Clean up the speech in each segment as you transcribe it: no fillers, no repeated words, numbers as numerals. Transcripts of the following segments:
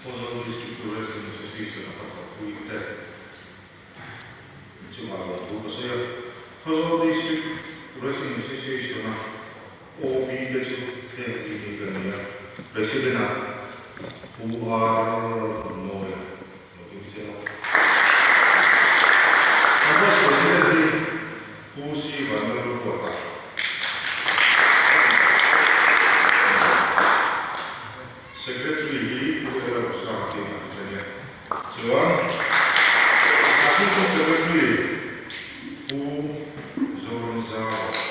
Kosovo District Wrestling Association puitteet. Nyt Jumala tuossa ja Kosovo District Wrestling Association OB-tetsu tehtiin ja presidentinä Puuhaaralla noja. Arvoisa presidentti Puusi Vannaluvuota. Secretary Puuhaaralla saatiin ja Joan Assistant Secretary Puu Zonzao.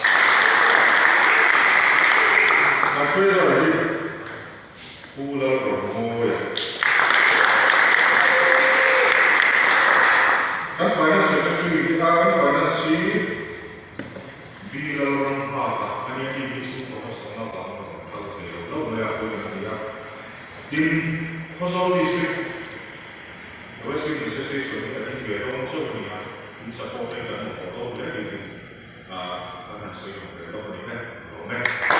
Treasury Puuhaaralla noja. Kan finance secretary kita kan finance bilang apa hanya ini semua personal kalau lo ya aku nanti ya di Kosovo District Wrestling Association ini dia orang sebenarnya di support dan orang dari anak saya lo ini lo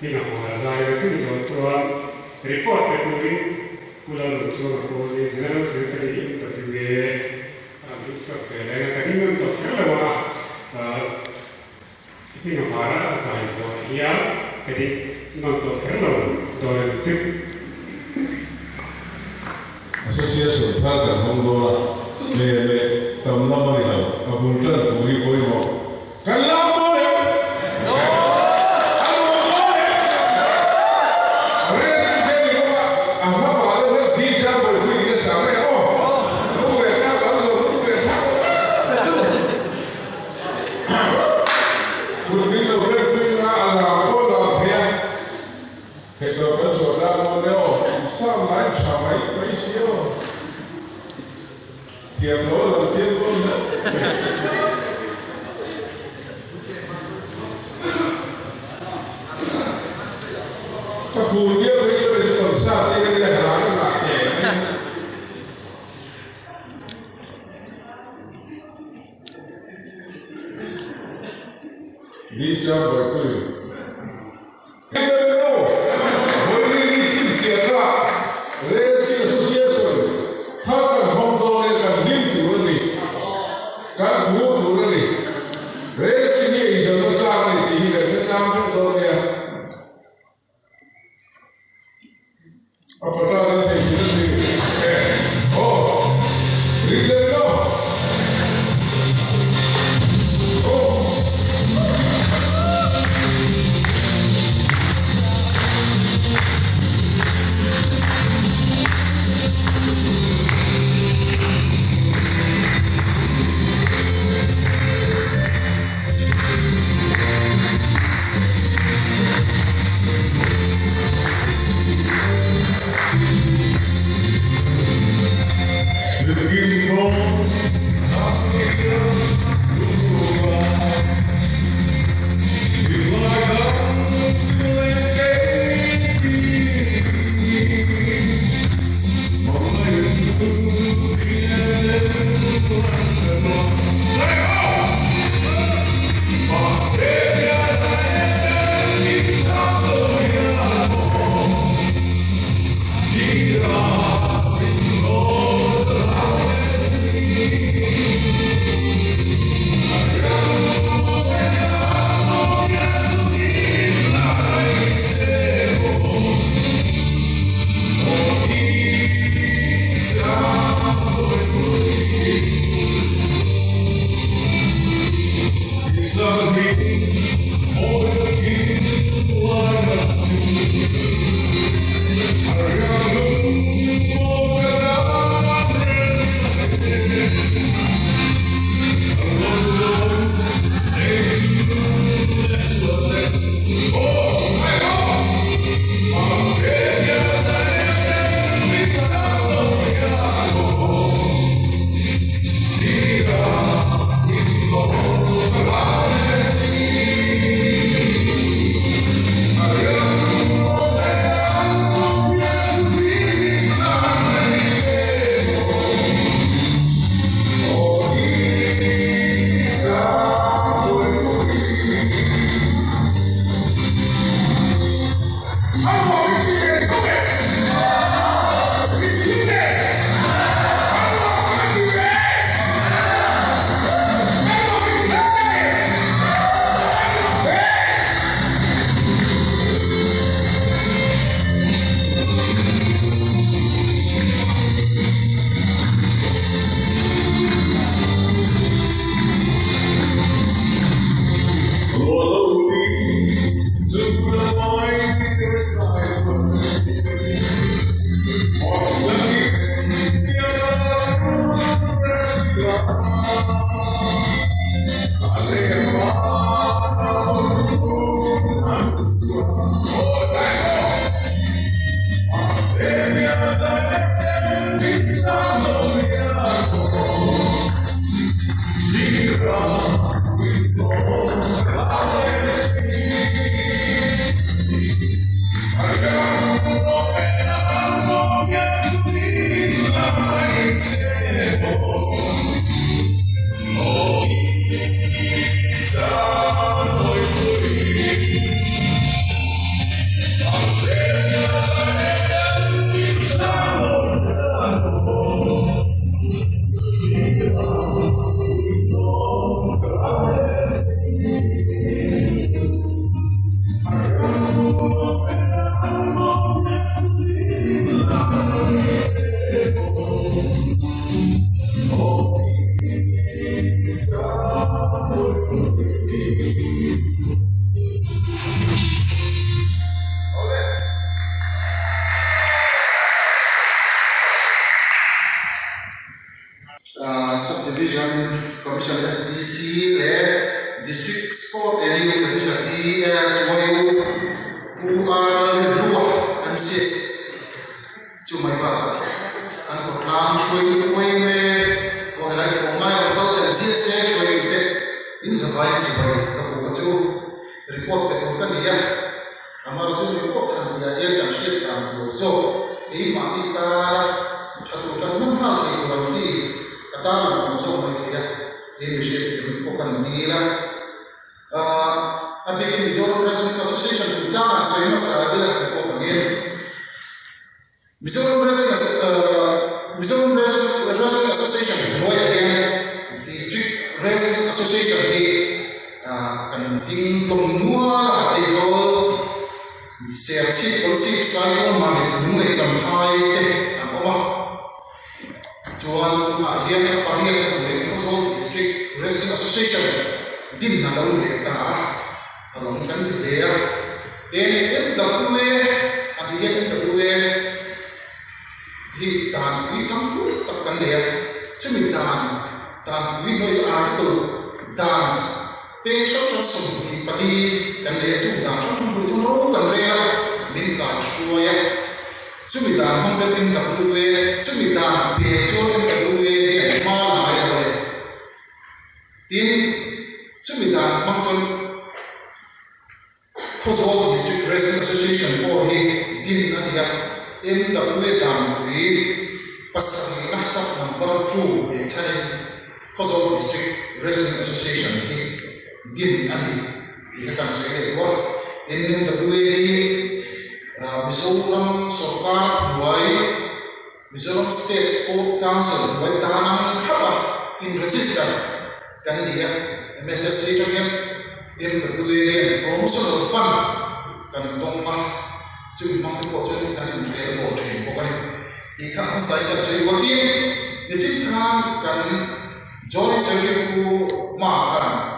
Minä olen saanut sinun report Pula lucu aku ni general secretary tapi mix up lain kali nanti kalau ini hamaरा size ya jadi nanti kalau dua lucu Association Tata Hondoa le tamna marina abulta puri koi mo kalamo tiệm đó là chiếc luôn đó các cụ biết với cái còn sao sẽ cái này là cái mặt nhẹ đi cho bởi quỷ cái đó đâu với đi xin tiền đó Rescue Association Thakar Hondoa kan limtu ni kan buat ni rescue ni izin berkah ni tinggi dan kenam tu dia apa dah nanti ni oh leader no Subdivision Commission SDC le District Sport and Youth Division DSYU who are the blue MCS to my brother and for clan showing way me or like for my brother and CSA showing that in the right by the report that company Amazon report and the air and ship and so the Mamita Chatukan Mahali Kuranti Kataman and so many initiative Pokan Dila. I begin Mizoram Wrestling Association to China, so you must have again. Mizoram Wrestling Association, again, the District Wrestling Association, can think of Mua is all. Serti polisi saya mamit mulai sampai and over. Tuan ahian pahir dari Kosong District Wrestling Association di Nalau Leta, along kan dia. Dan MWA, adian MWA, hitam campur takkan dia. Cemitan dan winoi artikel dance. Pesok sumbi pali dan dia sudah campur campur kan dia minta suaya. Cemitan macam MWA, cemitan pesok MWA dia mana yang boleh. Tin cemitan macam Kosong District Wrestling Association oh din dia MWA dan pasal nasab number 2 di Kosong District Wrestling Association din akan saya itu ini kedua ini Mizoram Sarkar buai Mizoram State Sport Council buai tanam apa in register kan dia MSSC kan yang kedua ini promotional fund kan tongmah cuma mampu cuma kan railroad pokoknya ikan saya kasih buat ini dicintakan kan join saya itu makan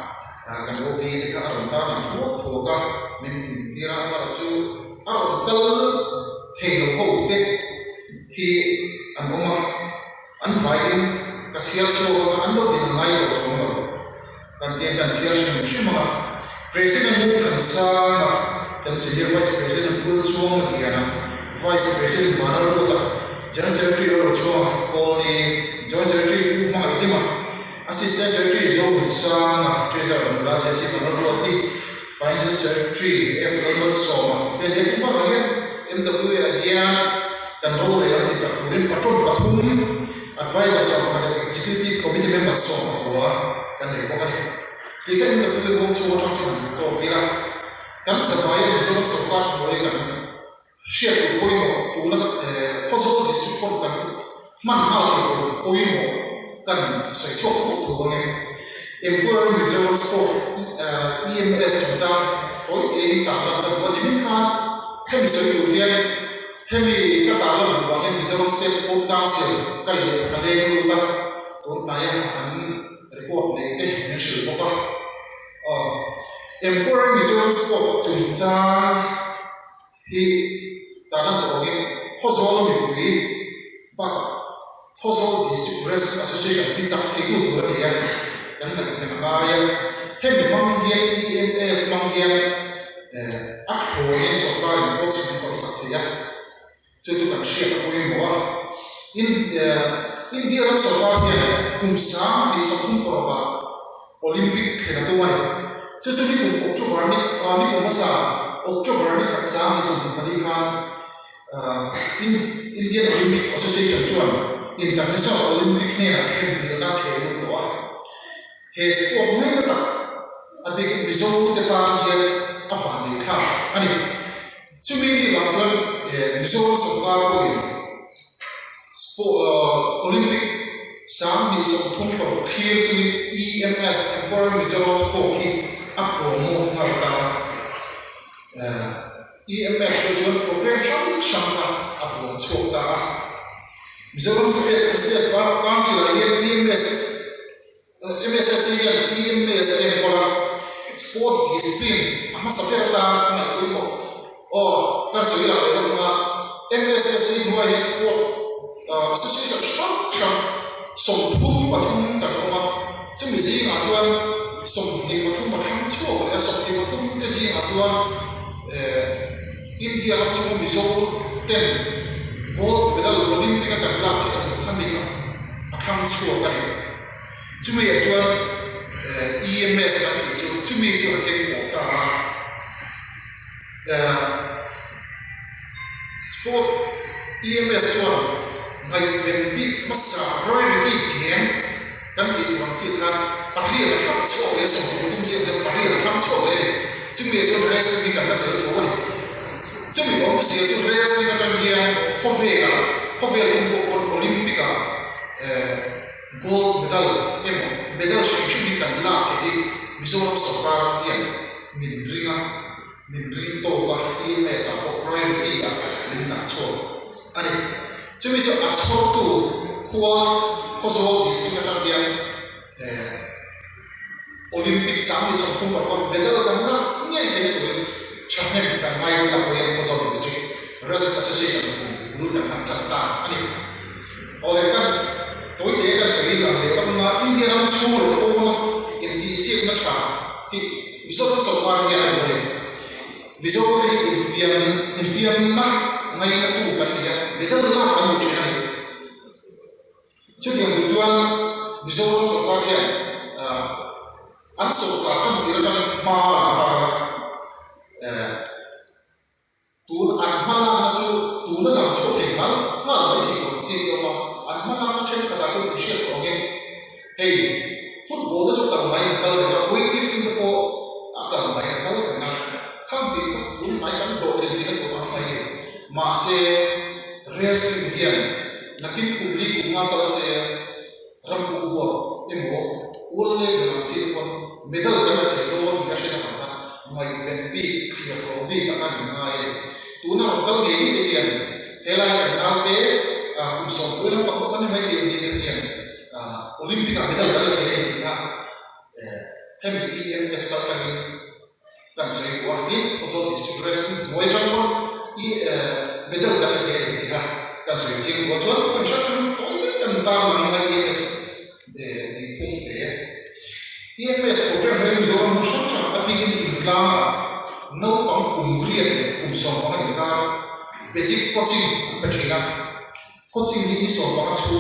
kan bukti dekat arontan itu ka min tira ma chu aronkal theng ko te hi anoma anfain kasial chu anlo din ngai ko chu kan tian kan sial shima president mu khansa kan senior vice president pul chu diana vice president manal ro ta general secretary ro chu ko ni joint secretary ma idima Assistant Secretary Zhou Sang, Treasurer Raja Simanaroti, Financial Secretary F. Elmer Soma. Dan dia pun bahagian MWA Adian dan Dolo yang dicakurin Patron Patung, Advisor sama Executive Committee Member Soma bahwa kan dia bukan dia. Jika MWA kong semua orang cuma itu bila kan supaya bisa support boleh kan share tu poin tu nak Kosong District pun kan manhal itu poin kan saya cukup tu orang employer Mizoram Sport EMS macam tak nak buat ini kan kami sebenarnya kami kata lalu orang Mizoram State Sport Council kalau dulu tak tu naya kan report ni national apa employer Mizoram Sport macam hi tanah orang Kosong ni pak Kosong District Wrestling Association tidak ikut berdia dan lagi kenapa kami menghian EMS menghian akhorin soal coach untuk saya jadi kan siapa pun bawa India dalam soalnya kumsam di sebelum peraba Olimpik kenatuan jadi di Oktober ni kumasa Oktober ni kasam di sebelum pernikahan Indian Olympic Association cuan International Olympic ni nak kena nak kena doa. Sport ni kita, abis Mizoram kita dia apa ni kah? Ani, cuma ni macam Mizoram sekolah pun sport Olympic sam ni sebetulnya perkhidmat cuma EMS Employer Mizoram Sport ni apa mau ngata EMS tu program sama apa cukup dah. Mizoram State Council EMS MSSC EMS sekolah sport discipline apa sampai kita nak ikut oh kan saya nak MSSC dua sport association som thum pathum kan oma chumi zi nga chuan som ni pathum pathum chu le som ni pathum te zi nga chuan India ram chu mizo ten gold medal Olympic kan la ke khami ka atham chu ka ni chumi ya chuan EMS kan ti chu chumi chu ke ko ta sport EMS chuan ngai ven bi masa priority game kan ti wang chi kan pariya da thap chu le som tum chi zen pariya da thap chu le chumi chu race ni kan da tel tho ni chumi om si chu race ni ka tan hian khove Olympic gold medal shim kan la ke Mizoram sarkar hian min ring to ka EMS a priority a min na chu ani chumi chu a chhor tu khuwa khozo di singa tan hian Olympic sami som thum ba medal kan na ngai ke tu chapmen kan mai la ko yan khozo district wrestling association guru kan ta ani ole kan toy te kan sari la le kan ma India ram chu ko no in di si na tha ki Mizoram sarkar hian a le Mizoram infiam na ngai na tu kan dia medal la kan mu chi ani chu yang tu chuan Mizoram sarkar hian an sarkar kan ti ra ma tu an ma na chu tu na lam chu thei mal ma mai thi ko chi ko ma an ma na chen ka ta chu shi ko ge hey football da chu kan mai kal da weightlifting da ko kan mai kal na kham ti ka tu mai kan do thi ni ko ma mai ma se wrestling hian nakin public nga ka se ram bu ho emo ul le da chi ko medal kan ma the do ni ka she na ka mai kan bi chi ko bi ka kan ngai tu na kal ge ni de hian helai kan na te kum som ko na pa ko kan mai ke ni de hian Olympic medal kan the ni ka hem EMS ka kan sai ko ni khozo district wrestling moi tang ko medal kan the ni ka kan sai chi ko so ko sha kan to kan ta ma EMS di khung te EMS program ring zo mo sha cha apigin in klama no pang kumrian kum som pa ni ka basic coaching patrina coaching ni so pa chu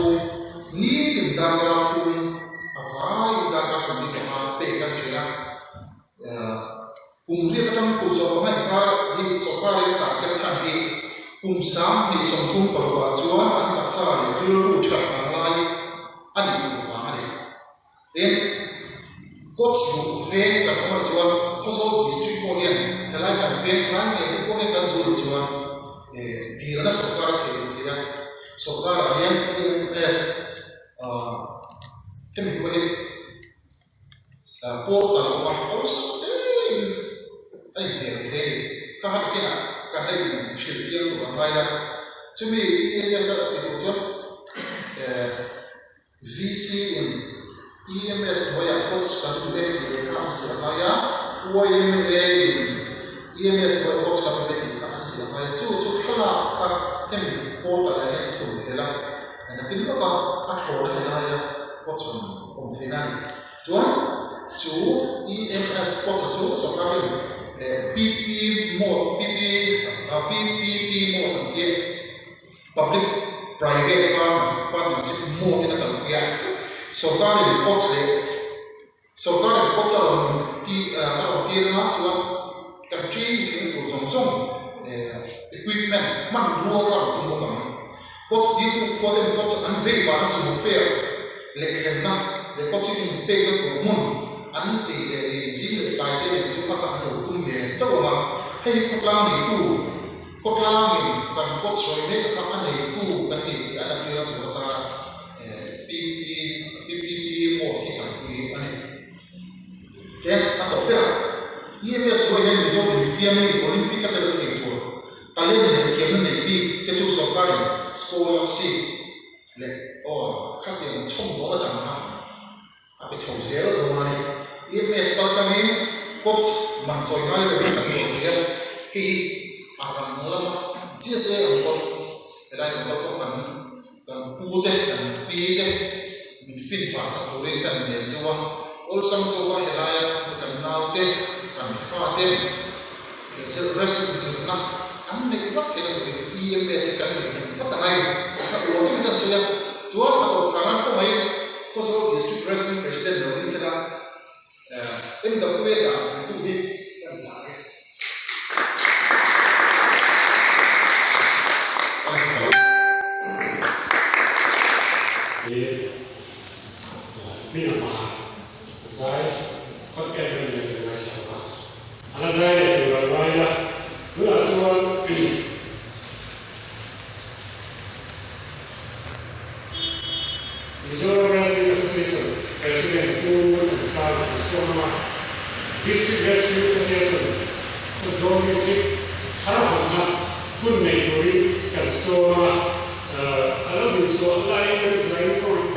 ni dum da ga kum avai da ga sa ni ka pe ka chila kumrian ka tam ku so pa ni ka ni so pa ri ta ka chan ki kum sam ni som tum pa wa chuan an ta sa ni ru ru cha ka lai ani ku fa ani then coach bu ve ka ma chuan khozo district ko hian helai kan ve san ni ko ne kan du chuan di na sarkar ke tira sarkar hian EMS kemi ko he portal ma os ai je he ka ha ke na kan dai shi chiang ko mai la chumi EMS ke ko chuan VC EMS hoya coach kan tu le ka sia ya OIMA EMS hoya coach kan le ka sia ya chu khala ka tem portal la ya tu de la na pin ko ka a thor la ya coach kon thina ni chuan chu EMS coach chu so ka chu PPP mo ke public private partnership mo ke na ka ya सरकारी रिपोर्ट से सरकारी रिपोर्ट से ti na chuan country ke ko song equipment man ruo ka tu mo ka coach di tu ko de coach an ve va si mo fair le khenna le coach ni pe ko mon an ti le ji le kai de ni chu ka ka no tu ve chaw ma hei ko tlang ni tu ko tlang ni kan coach roi ne ka an ni tu kan ni ana ti ra tu ta PPP mo ki kan ku ani ken ato pera EMS ko hen biso fiam ni Olympic ka tele ni ko talen ne fiam ne bi ke chu sarkar scholarship le o kha ti chom do da jang ha a be chom se lo do ani EMS ka ka ni coach man choi ngai le kan ko ni ki aram la ji se ko elai ko kan pu te kan pi te fit fa sa uri kan ne chuwa ol sam so wa helaya kan naute kan fa te se rest na an ne fa ke ne EMS kan ne fa ta ngai ka lo tin kan sia chuwa ka ko karan ko mai ko so district president no in sala em da ku ya ku bi kan la District Rescue Association, Zone District, Harahana, Kunmekuri, Kansona, Alabu, so like it's like for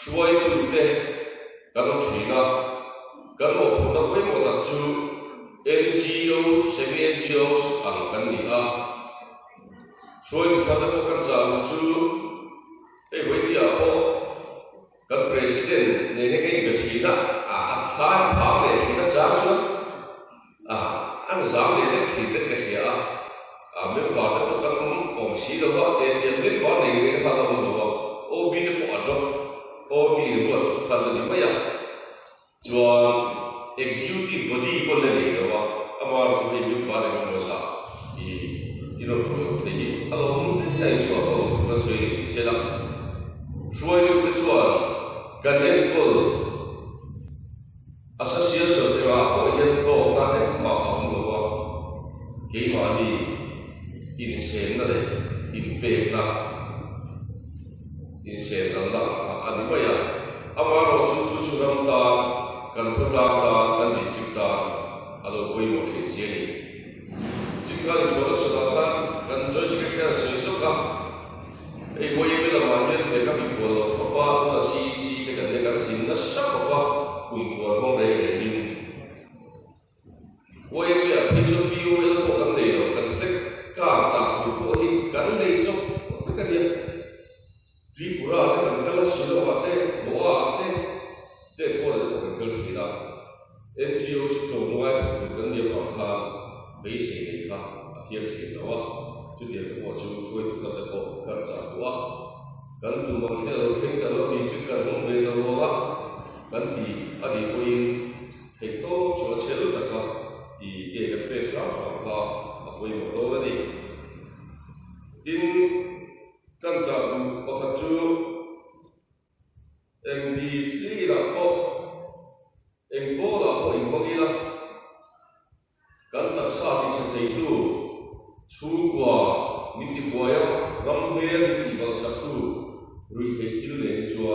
ช่วยตุเตกันทีนะกันหมดนักเวทมนต์จู NGOs semi NGOs อังกันนี่อ่ะช่วยทำให้พวกกันจ่ายจูไอ้เวทีอ่ะพอกัน president เนี่ยนี่ก็ยังกับทีนะท้ายพาเลยทีนะจ้าชัวอันสามเนี่ยนี่ทีเป็นก็เสียไม่ว่าแต่พวกกันผมสีดว่าแต่ยังไม่ว่าเนี่ยนี่ข้าต้องดูว่าโอ้บีเนี่ยปวดจ้ะโอ้บีเนี่ยปวดสุดท้ายนี่ไม่อยากจวน executive body คนเลยเนี่ยว่าอามาสุดที่ยุบมาเนี่ยมันว่าอีโน่ช่วยที่เราไม่ได้ช่วยเขาเราช่วยเสียละช่วยยุบช่วยกันเองก็ association ที่ว่าเขาเห็นเขาหน้าเด็กมาเอาหนูว่าเกี่ยวกับนี่อินเซนนั่นเลยอินเปย์นะอินเซนนั่นละอันนี้ไม่ยากอามาเราชุดรำตากันพุทธาตากันดิสติกตาอันนั้นไม่หมดที่เสียนี่จิตการช่วยสุดท้ายกันช่วยสิ่งที่เราสิ่งสุดกันไอ้พวกยังไม่ละมาเห็นเด็กกับอีกคนเขาว่าเราซีเด็กกันเด็กกันสิ่งนั้นสักเขาว่าคุณตัวห้องเรียนนี่พวกยังไม่ละพิจารณาอยู่แล้วพวกกันเลยกันเซ็กข้ามตาคุณพวกที่กันเลยจบพวกกันเนี่ยจีบุระกันกันละสิ่งว่าเต้หัวเต้เด็กคนละคนกันสิ่งละ NGO ที่ตรงนู้นกันเนี่ยบางครั้งไม่ใช่เลยค่ะเทียบเทียบแล้วว่าจุดเดียวว่าช่วยทุกท่านได้บอกกันจากว่ากันตัวบางทีเราเห็นกันเราดิสกันมองเห็นเราว่ากันที่อดีตคนเห็นโตช่วยเชื่อแต่ก็ที่เกี่ยวกับเป็นสาวสาวก็คนหมดแล้วนี่ดินกันจากว่าเขาจูเอ็งดีสตีละก็เอ็งโบละก็เอ็งบางทีละกันตัดสาธิตเสด็จดูชูกว่ามิติบัวยังรำเรียนมิติบัลสักดูรู้เหตุที่เรื่องชัว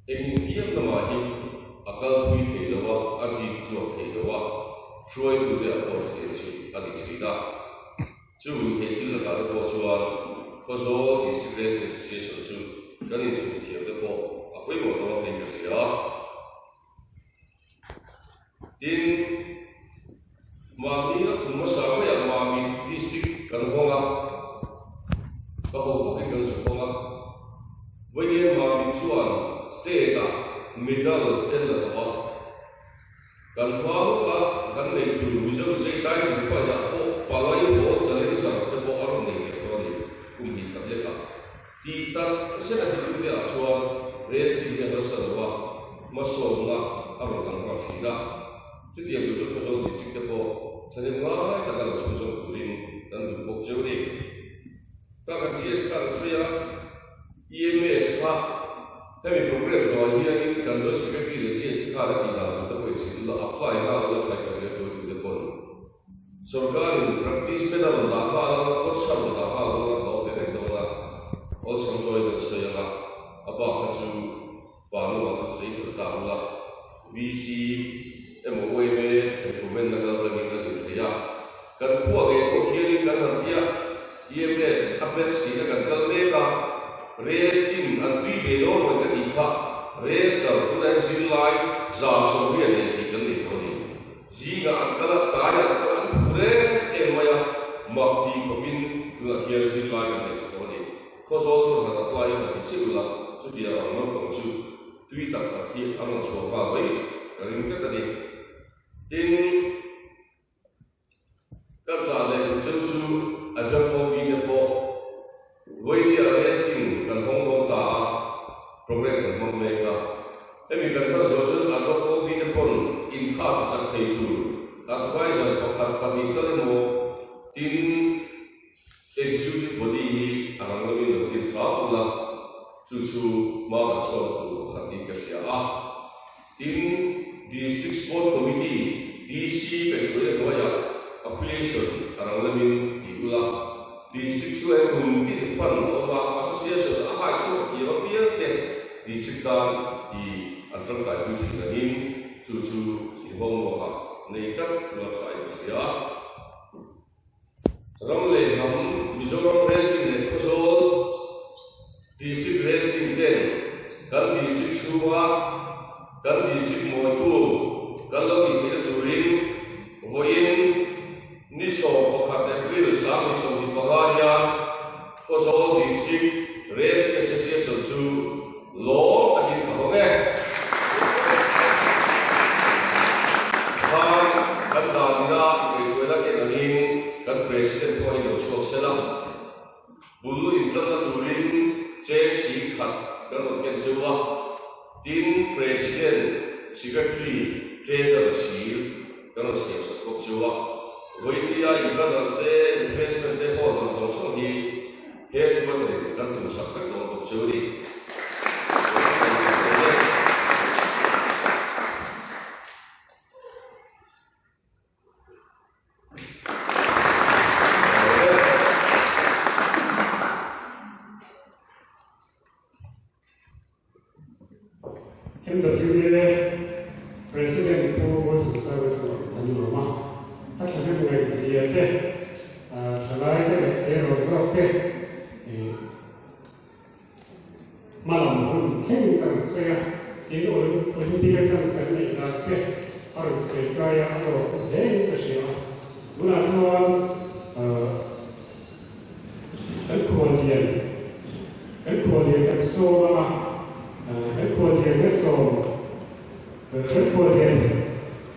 เอ็งเทียบน้ำมันที่อากาศที่เหตุว่าอาชีพตัวเหตุว่าช่วยดูเรื่องของเหตุที่อันนี้สิ่งนั้นจู่เหตุที่เราได้บอกชัวเขาโซ่ดิสเกรสเสียส่วนจู่กันนี่สิ่งที่เราบอกอาคุยหมดแล้วที่เสียดินมานี่ก็คุณมาสาวอย่างมามีดิสตริกกันห้องอ่ะก็เขาบอกให้กันสุดห้องอ่ะวันนี้มามีชวนสเตย์อ่ะมิดเดิลสเตย์ละตัวกันว่าก็กันในตัววิจารณ์ใจได้ดีกว่าอย่างโอ้ปาลายโอ้จะเล่นสังสรรค์โอ้อารมณ์ในตัวนี้คุณมีคำเรียกอ่ะที่ตั้งเส้นที่คุณจะชวนเรสที่จะมาสอนว่ามาสอนว่าอารมณ์ต่างๆสิ่งนั้นจุดเดียวจุดประสงค์ดิสตริกเฉพาะฉันยังว่าแต่การชุมชนกุลินdan buku juri. Kalau kita sekarang saya EMS kah, kami program soal ini kan soal seperti itu sekarang kita untuk itu lah apa yang kita lakukan saya suruh kita pun. Sorgan praktis pada mendapa, konsep mendapa orang tahu betul orang. Orang sampai itu saya lah apa kerja baru waktu saya bertahu lah VC MOEB improvement negara negara setia. Kan kuat itu kiri kan dia EMS update sih kan kalau mereka resting antui belo mereka tidak rest kalau tulen silai jauh sebelum dia ikan itu ni. Jika angkala tanya angkala pure emaya makti kopin tulen kiri silai kan itu ni. Kosong tu kata tuai yang kecil lah, jadi orang orang tu tui tak kaki orang coba baik. Kalau ini tadi ini kan sahaja cucu ada kopi nepo, wajib resting kan hongkong ta program kan mereka. Tapi kan kalau soal ada kopi nepo intar cak itu, advisor pakai kami kalau tin executive body orang lebih tin faham cucu malah soal tu hati kerja tin district sport committee DC kecuali dua affiliation orang lebih diulang district suai community fund orang association apa itu dia biar deh district dan di antara kayu ini cucu ibang muka nekat buat saya bersih orang lebih Mizoram resting deh kosong district resting deh kan district chua kan district mo tu kan lo ki thila turin voin ni so ko khat de wi sa ni so ni pagaya Kosovo district race association chu lo takin ka home kan da nira ke suela ke nanin kan president ko ni lo chok sela bulu interna turin check si khat kan lo ken chuwa tin president secretary treasurer si kan lo siam sa ko chuwa Voidia Brothers de investment de ho don song song hi he ko de kan tu sak ka don ko churi MWA President Paul was the service of Tanurama. That's a good way to see it. Travail there was up there. Malam pun cengkang saya ini Olympic Games ini nanti harus sekaya atau lain kerja. Guna tuan kan sola Kemudian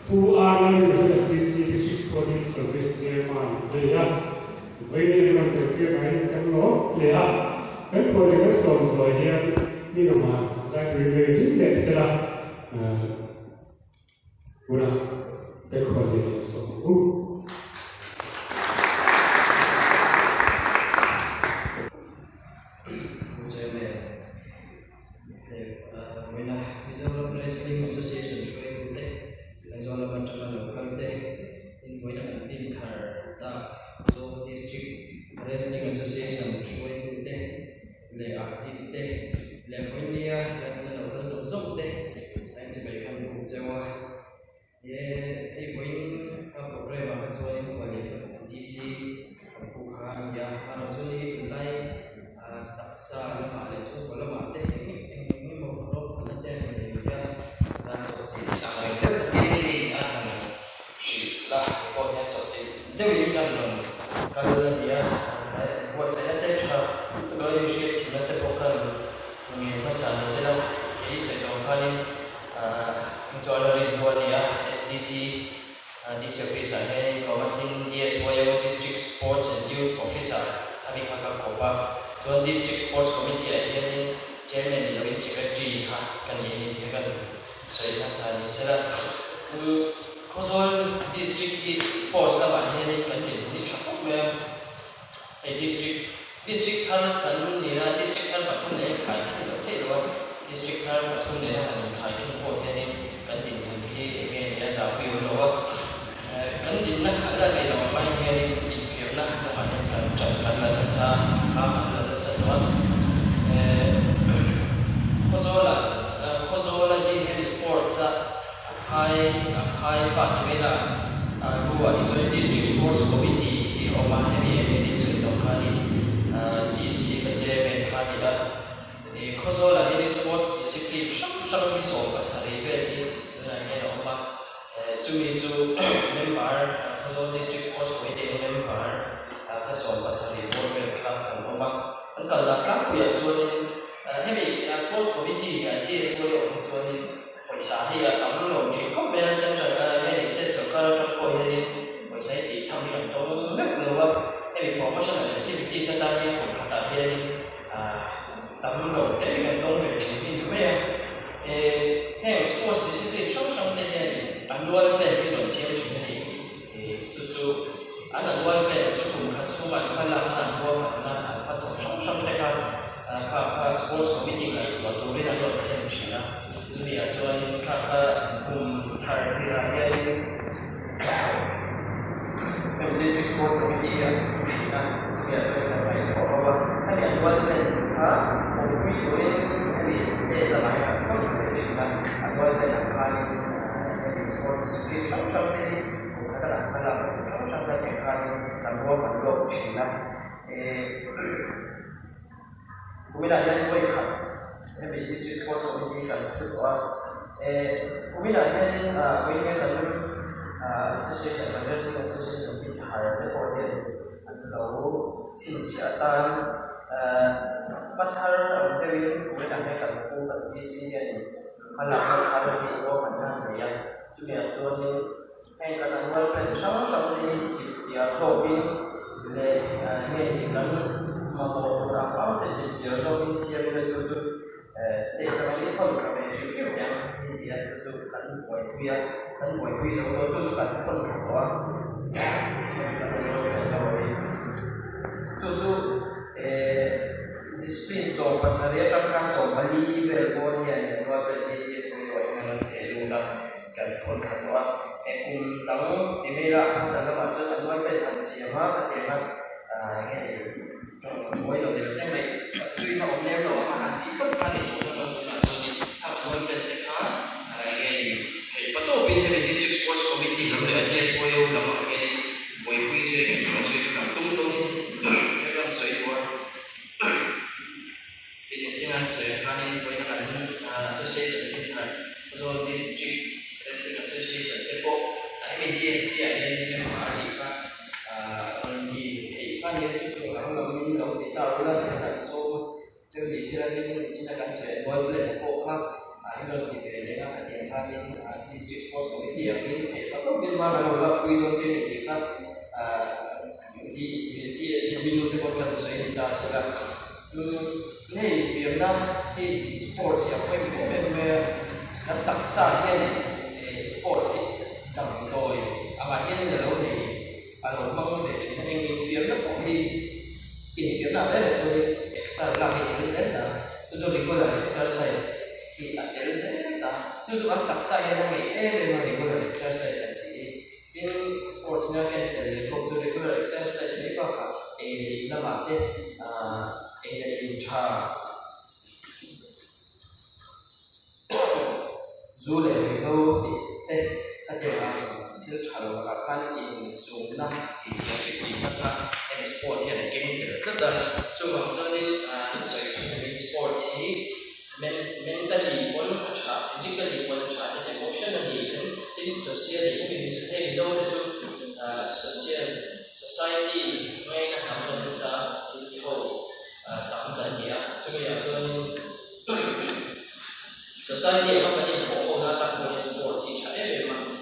Puan Justice District Service Chairman Lea, Veni dengan terkait kan lo Lea, kan kemudian soalnya minumah saya beri dan setelah guna kan kemudian soal. Mizoram Wrestling Association Shway Gute, Mizoram Manchana Lokante, in Voidam Dintar, so District Wrestling Association Shway Gute, Le Artiste, Le Poindia, Le Lovers of Zogde, Science American Gutzewa, a point of Reva, Joy, DC, Puka, Yahanazuli, Lai, Taksa, Malesu, Polamate. Dewi kan kalau dia buat saya tercah kalau dia siap nanti bukan mungkin masalah saya jadi saya tahu jual dari buat dia SDC di officer ini kawatin DSYO District Sports and Youth Officer kami kakak kopa jual District Sports Committee ini chairman di secretary kan ini dia kan saya masalah saya Kosovo District Sports lah ini kan ini cukup district kan nira district kan patut ni kai kalau district kan patut ni kai pun ini kan ini dia sahaja orang kan nak ada kalau main ini di film lah main kan kan ada sah ada tuan Kosovo lah di sports Kai Patimela, who are in District Sports Committee, Oma Heavy, Kali, GC, Chairman Kanida, the Kosola Heavy Sports Discipline, some is over, Sari, Oma, Jumizu member, Kosovo District Sports Committee member, Kasola Sari, World Cup, and Oma, and Kalaka, we are joining Heavy Sports Committee, TSO, Saya tahu loh, jika merasa saya sekarang terkoi ini, saya tidak tahu tolong membuat ini promotional activity setanya pun kata ini, tahu loh, tapi kan tolong ini macam sports discipline, sama ini, annual plan itu macam ini, cucu, annual plan cukup kacau, kalau buat sama dekat sports committee lagi, waktu ini ada macam China. Jadi acuan kakak terakhir District Sports Committee jadi acuan kakak bahwa kan yang buat mungkin ini dalam kau juga buat kakak sports sama ini kalau sama kakak tanpa perlu China kemudian yang boleh District Sports Sutua. Kami dah ni, kami kan association, Wrestling Association di Thailand ni boleh, lalu cincatan pathar ambil kami dah ni kan pun di sini ni, kalau ada di luar mana ni yang sudah ni, hay kan awal kan sama-sama ni cincatan shopping, le ni kan mau orang apa cincatan shopping siapa le tu state kami pun kami cincatan yang dia tu kan buat dia kan buat dia semua tu kan pun kawan tu disiplin so pasal kan so bali berbon yang buat dia semua yang lunak kan pun kawan kung tahu dimera pasal macam anu ada siapa katanya ini boleh ada macam ni satu ini orang yang orang hati pun kan itu betul bila district sports committee lalu ada SPO lama ini boleh kuis ni kalau saya nak tunggu kalau saya buat ini jangan saya kan ini boleh nak association kita so district wrestling association tepo MDSC ini memang ada kan di kan itu tu orang kami kalau kita ulang kan so jadi siapa ni kita kan saya boleh tepo kan Hello, dengan kajian kami district sports committee yang ini, atau bagaimana kalau kita jadi kita di TSC minum tempat saya kita sedang ni Vietnam di sports yang memang kan taksa ni sports tam toy, apa ini adalah ni kalau mau deh ini Vietnam pun in Vietnam ada jadi extra lagi di sana, tu jadi regular exercise. Ada saya kata, tu juga taksa yang kami memang regular exercise nanti. In sportsnya kan dari waktu regular exercise mereka kan nama deh ini cha zule itu ada til kalau kan in sumna in yang kita in sport yang game itu kita cuma jadi saya sports ini mentally pun acha, physically pun acha, dan emotionally dan ini socially ini bisa result itu social society mereka hampan kita itu tamkan dia, cuma ya society apa tadi pokok nata punya sports ini cakap memang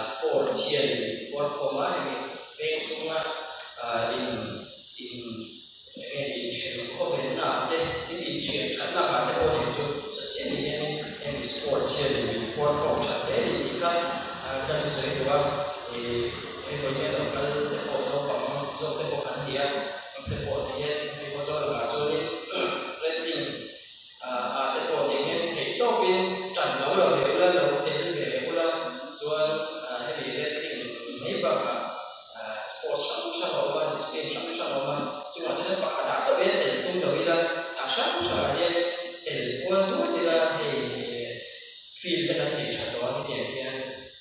sports yang buat koma ini cuma in channel COVID na in channel na ada orang itu sesiapa ni sports yang buat kau cakap ini jika kan saya juga punya lokal tempat orang jauh tempat dia tempat dia pasal macam ni wrestling tempat dia itu pun channel lah lalu dia jual heavy wrestling ni bakal sports sama orang display sama orang cuma dia pakai data dia tu dah bila asal dia orang tu dia feel dengan dia contoh dia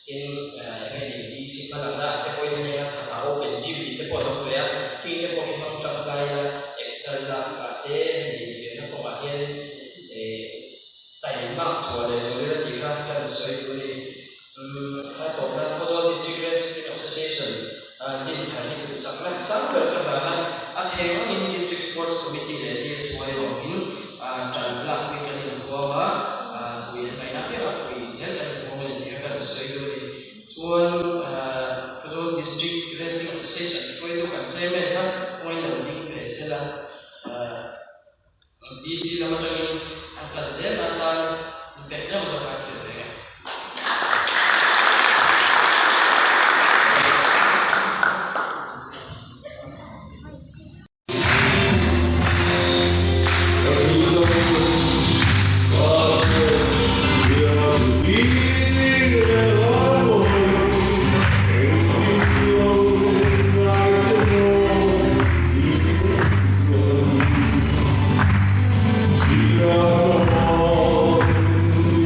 ini si mana nak tapi dia yang sama orang gym itu pun tu ya ini pun kita cakap ya excel lah ada dia nak pemain time jual dia dia kan saya boleh atau kalau district wrestling association di Thailand itu sangat berkenalan. Akhirnya ini district sports committee dari semua orang ini cantik bikin bahwa kuih banyak yang kuih dan orang yang akan sesuai kalau district wrestling association itu kan chairman kan orang yang tinggi biasa di sini macam ini akan saya nanti background macam apa tu ya.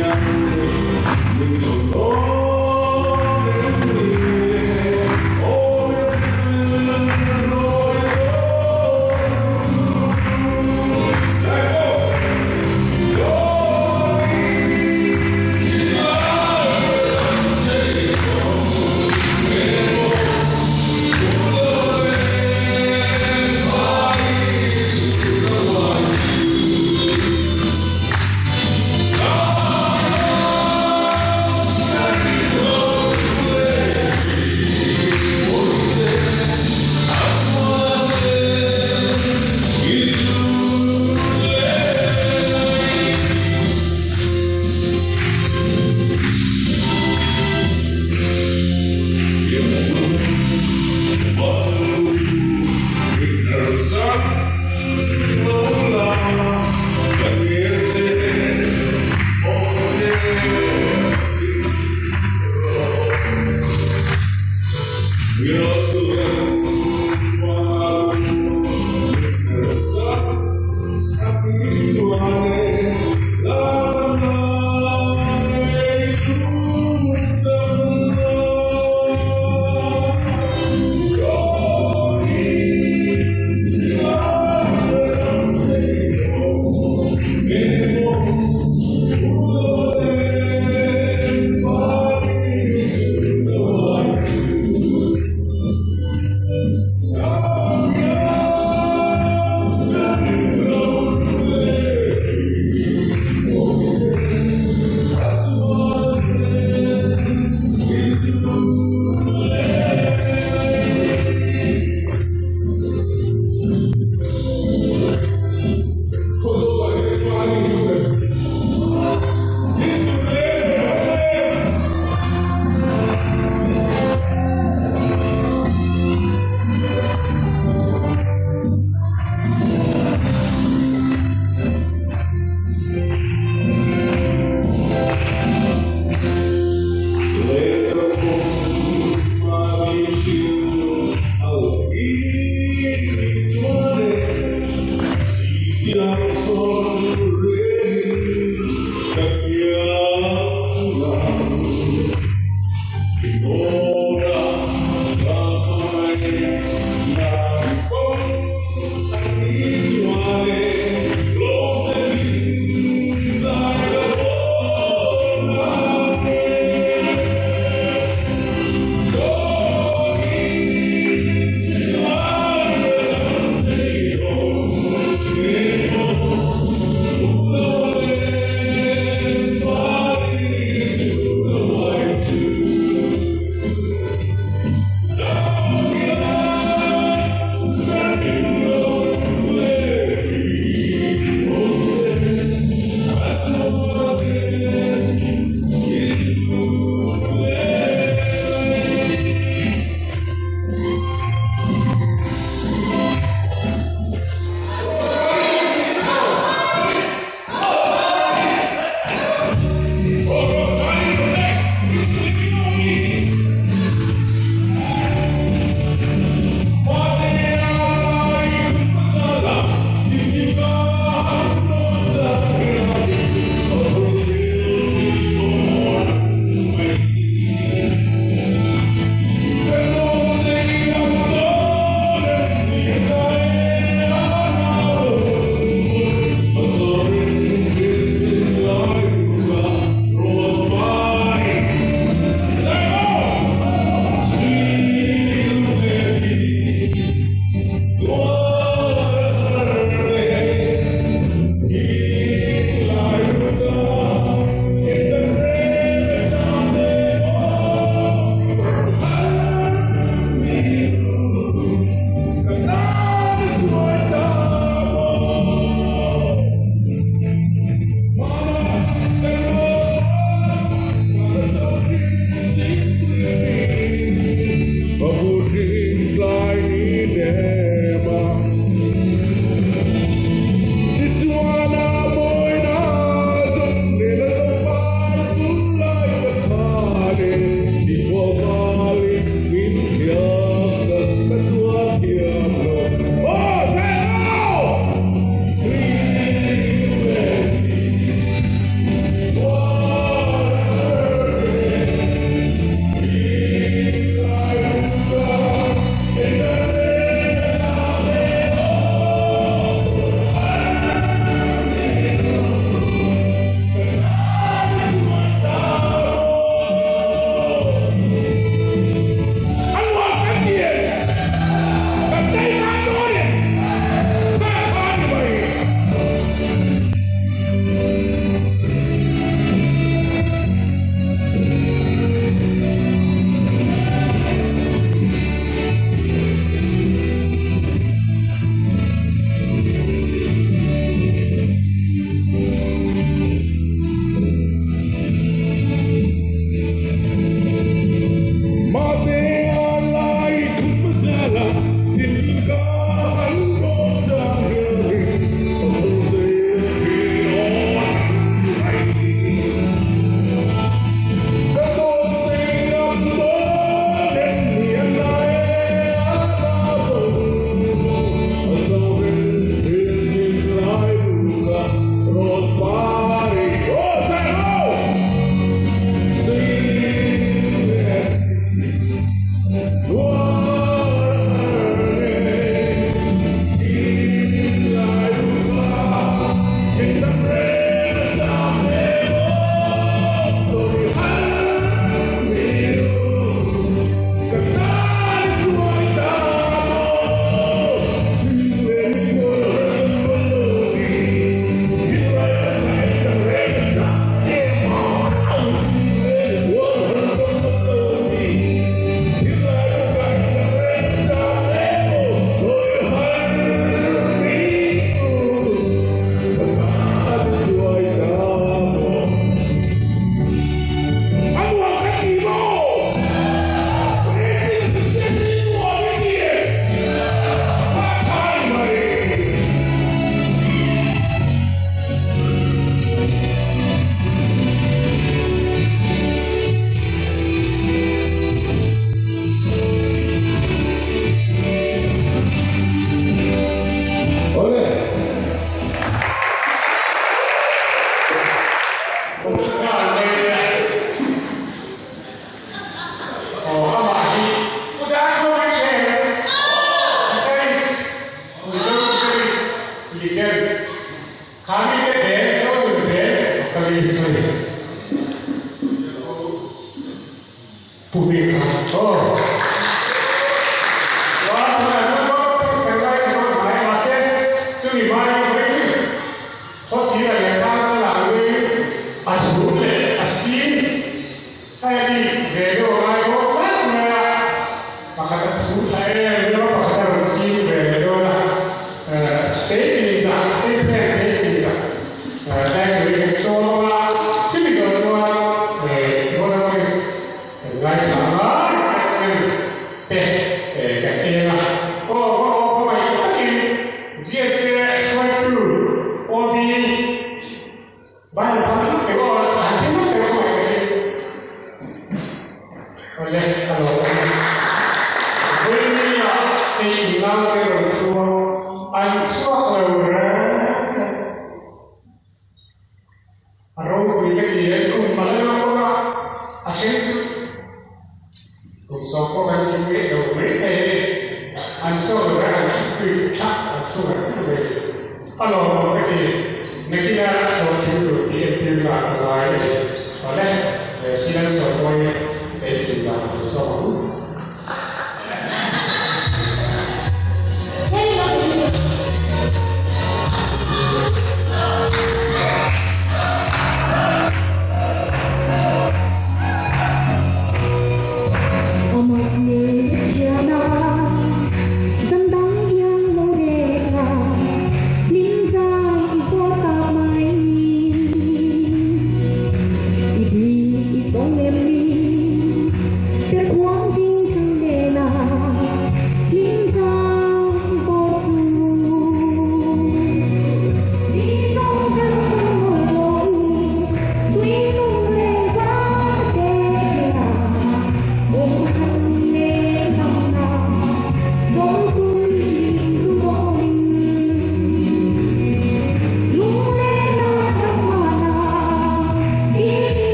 Yeah.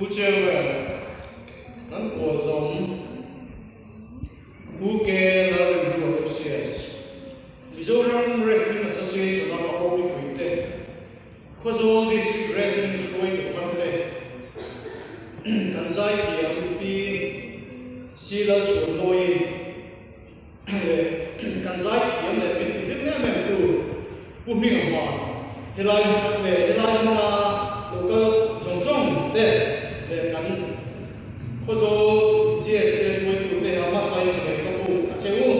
chairman nan ko zong who care the review of FCS Mizoram Resident Association of the Holy Queen Kozol District Resident Showing the Monday Kanzai Kiam Sila Chonoi Kanzai Kiam that been him to Puming Hwan Hilai local Zong there can Kozol GST with the Hamasai to Achewu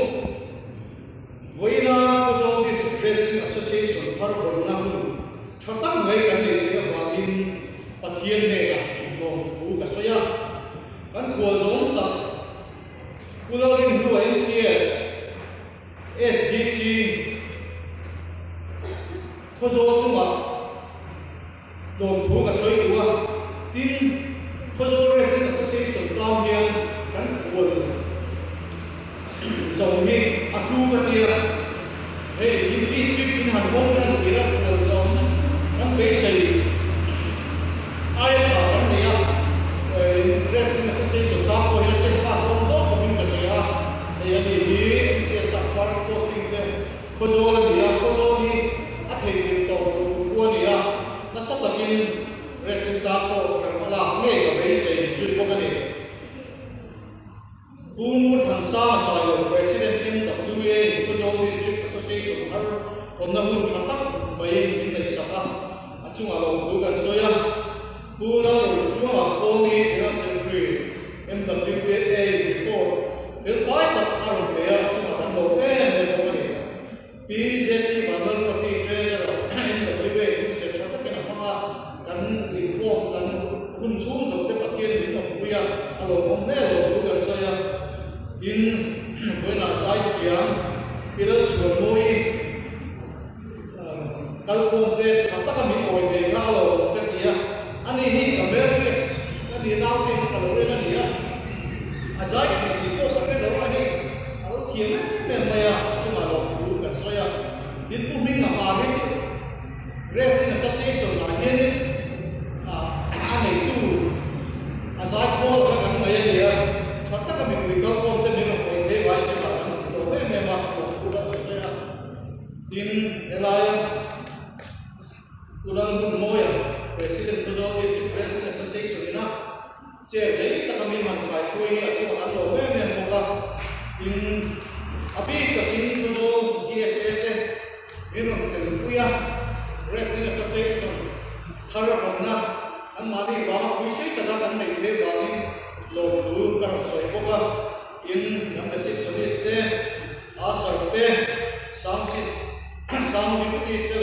Voila Kozol District Resident Association Part of Namu Chatam Lake and the Wagin Patian Nega Kingdom Ukasoya and Kozon Pulau NCS SDC Kozol Tuma Dom Ukasoya Tin Kozol Resident Association down here and Kozol Zoning Akukatia Hey, in district in Hanbong and Iraq Kozon and basically I thought Resident Association Tapo here check out on the community. They MCS are posting them. Kozoli, Kozoli, I take it to Guania. That's not again Resident Tapo, Kerala, Mega, basically, Zubogani. Umur Hansa, Silo, President MWA, Kozoli District Association, on the Moon Chata, by in the Saka, Achuma, Lugan Soya. Pulau Jua Poli General Secretary MWA report will fight the Arabia to Mando and the PCC Mandal Party Treasurer MWA who said that can inform and consumes of the Pakian of Kuya along Melo Lugan Soya in Buena Saitia Pilot Suamoi Kalponte Katakami or the Galo Pekia. Ani America, ani now in California. As I said before, I don't hear Maya Chumalo, Soya, it put me in a marriage, Resident Association, I hear it, and do. As I call her Maya, Pataka, we go from the middle of the right to in Elia, Tulang Moya. President Kozol District Resident Association Chair Takami Manpai Fui Achu Ando and Moka in Abika in Kozol GSA Kuya Resident Association Harapona and Madi Ba we say that and make the running low blue kind of Soiboka in number 6 of this day Asarte some people in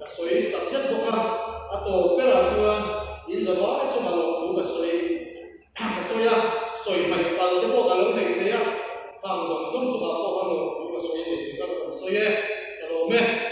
Soy takset boka atau peracuan in Jawa cuma lo buka soy manipal itu kalau mereka ya faham jom cuma apa kalau buka soy kalau me